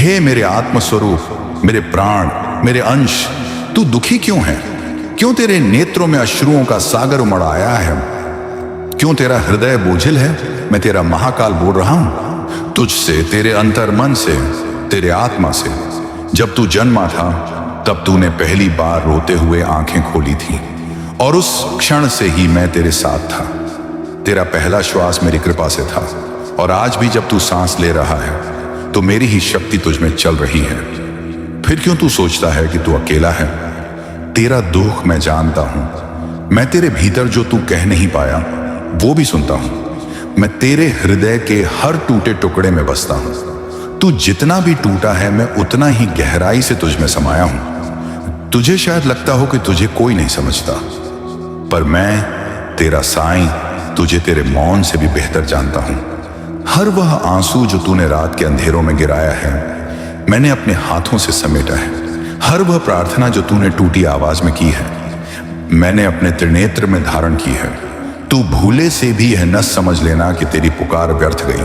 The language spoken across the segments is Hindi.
हे मेरे आत्मस्वरूप, मेरे प्राण, मेरे अंश, तू दुखी क्यों है? क्यों तेरे नेत्रों में अश्रुओं का सागर उमड़ आया है? क्यों तेरा हृदय बोझिल है? मैं तेरा महाकाल बोल रहा हूं तुझसे, तेरे अंतर मन से, तेरे आत्मा से। जब तू जन्मा था तब तूने पहली बार रोते हुए आंखें खोली थी, और उस क्षण से ही मैं तेरे साथ था। तेरा पहला श्वास मेरी कृपा से था, और आज भी जब तू सांस ले रहा है तो मेरी ही शक्ति तुझ में चल रही है। फिर क्यों तू सोचता है कि तू अकेला है? तेरा दुख मैं जानता हूं। मैं तेरे भीतर जो तू कह नहीं पाया वो भी सुनता हूं। मैं तेरे हृदय के हर टूटे टुकड़े में बसता हूं। तू जितना भी टूटा है मैं उतना ही गहराई से तुझ में समाया हूं। तुझे शायद लगता हो कि तुझे कोई नहीं समझता, पर मैं तेरा साईं तुझे तेरे मौन से भी बेहतर जानता हूं। हर वह आंसू जो तूने रात के अंधेरों में गिराया है मैंने अपने हाथों से समेटा है। हर वह प्रार्थना जो तूने टूटी आवाज में की है मैंने अपने त्रिनेत्र में धारण की है। तू भूले से भी यह न समझ लेना कि तेरी पुकार व्यर्थ गई।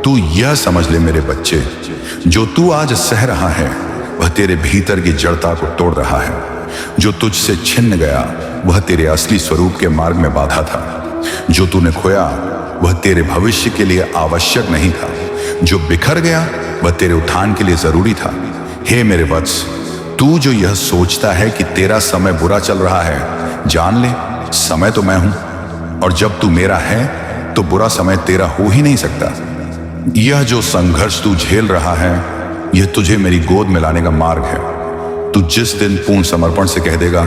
तू यह समझ ले मेरे बच्चे, जो तू आज सह रहा है वह तेरे भीतर की जड़ता को तोड़ रहा है। जो तुझसे छिन्न गया वह तेरे असली स्वरूप के मार्ग में बाधा था। जो तूने खोया वह तेरे भविष्य के लिए आवश्यक नहीं था। जो बिखर गया वह तेरे उत्थान के लिए जरूरी था। हे मेरे वत्स, तू जो यह सोचता है कि तेरा समय बुरा चल रहा है, जान ले समय तो मैं हूं, और जब तू मेरा है तो बुरा समय तेरा हो ही नहीं सकता। यह जो संघर्ष तू झेल रहा है यह तुझे मेरी गोद में लाने का मार्ग है। तू जिस दिन पूर्ण समर्पण से कह देगा,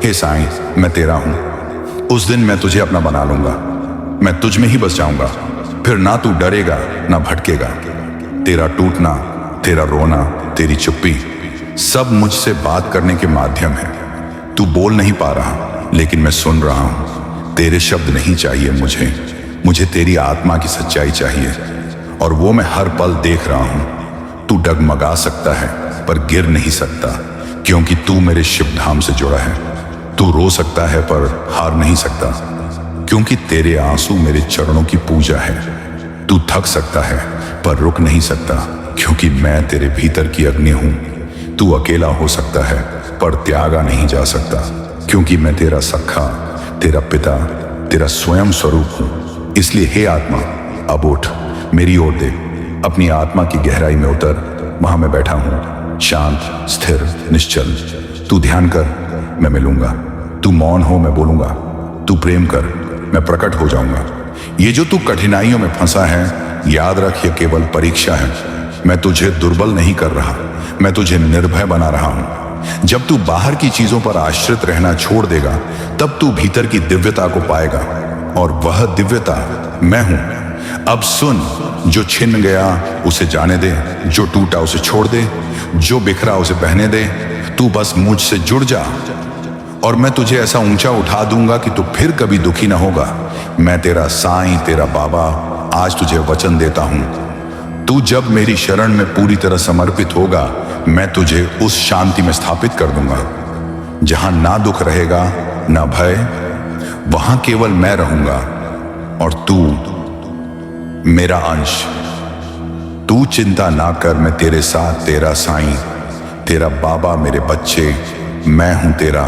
हे साईं मैं तेरा हूं, उस दिन मैं तुझे अपना बना लूंगा। मैं तुझ में ही बस जाऊंगा। फिर ना तू डरेगा ना भटकेगा। तेरा टूटना, तेरा रोना, तेरी चुप्पी सब मुझसे बात करने के माध्यम है। तू बोल नहीं पा रहा लेकिन मैं सुन रहा हूं। तेरे शब्द नहीं चाहिए मुझे तेरी आत्मा की सच्चाई चाहिए, और वो मैं हर पल देख रहा हूं। तू डगमगा सकता है पर गिर नहीं सकता, क्योंकि तू मेरे शिव धाम से जुड़ा है। तू रो सकता है पर हार नहीं सकता, क्योंकि तेरे आंसू मेरे चरणों की पूजा है। तू थक सकता है पर रुक नहीं सकता, क्योंकि मैं तेरे भीतर की अग्नि हूं। तू अकेला हो सकता है पर त्यागा नहीं जा सकता, क्योंकि मैं तेरा सखा, तेरा पिता, तेरा स्वयं स्वरूप हूं। इसलिए हे आत्मा, अब उठ, मेरी ओर देख, अपनी आत्मा की गहराई में उतर। वहां मैं बैठा हूं, शांत, स्थिर, निश्चल। तू ध्यान कर, मैं मिलूंगा। तू मौन हो, मैं बोलूंगा। तू प्रेम कर, मैं प्रकट हो जाऊंगा। ये जो तू कठिनाइयों में फंसा है, याद रख ये केवल परीक्षा है। मैं तुझे दुर्बल नहीं कर रहा, मैं तुझे निर्भय बना रहा हूं। जब तू बाहर की चीजों पर आश्रित रहना छोड़ देगा तब तू भीतर की दिव्यता को पाएगा, और वह दिव्यता मैं हूं। अब सुन, जो छिन गया उसे जाने दे, जो टूटा उसे छोड़ दे, जो बिखरा उसे बहने दे। तू बस मुझसे जुड़ जा और मैं तुझे ऐसा ऊंचा उठा दूंगा कि तू फिर कभी दुखी ना होगा। मैं तेरा साईं, तेरा बाबा आज तुझे वचन देता हूं। तू जब मेरी शरण में पूरी तरह समर्पित होगा मैं तुझे उस शांति में स्थापित कर दूंगा जहां ना दुख रहेगा ना भय। वहां केवल मैं रहूंगा और तू मेरा अंश। तू चिंता ना कर, मैं तेरे साथ, तेरा साईं, तेरा बाबा। मेरे बच्चे, मैं हूं तेरा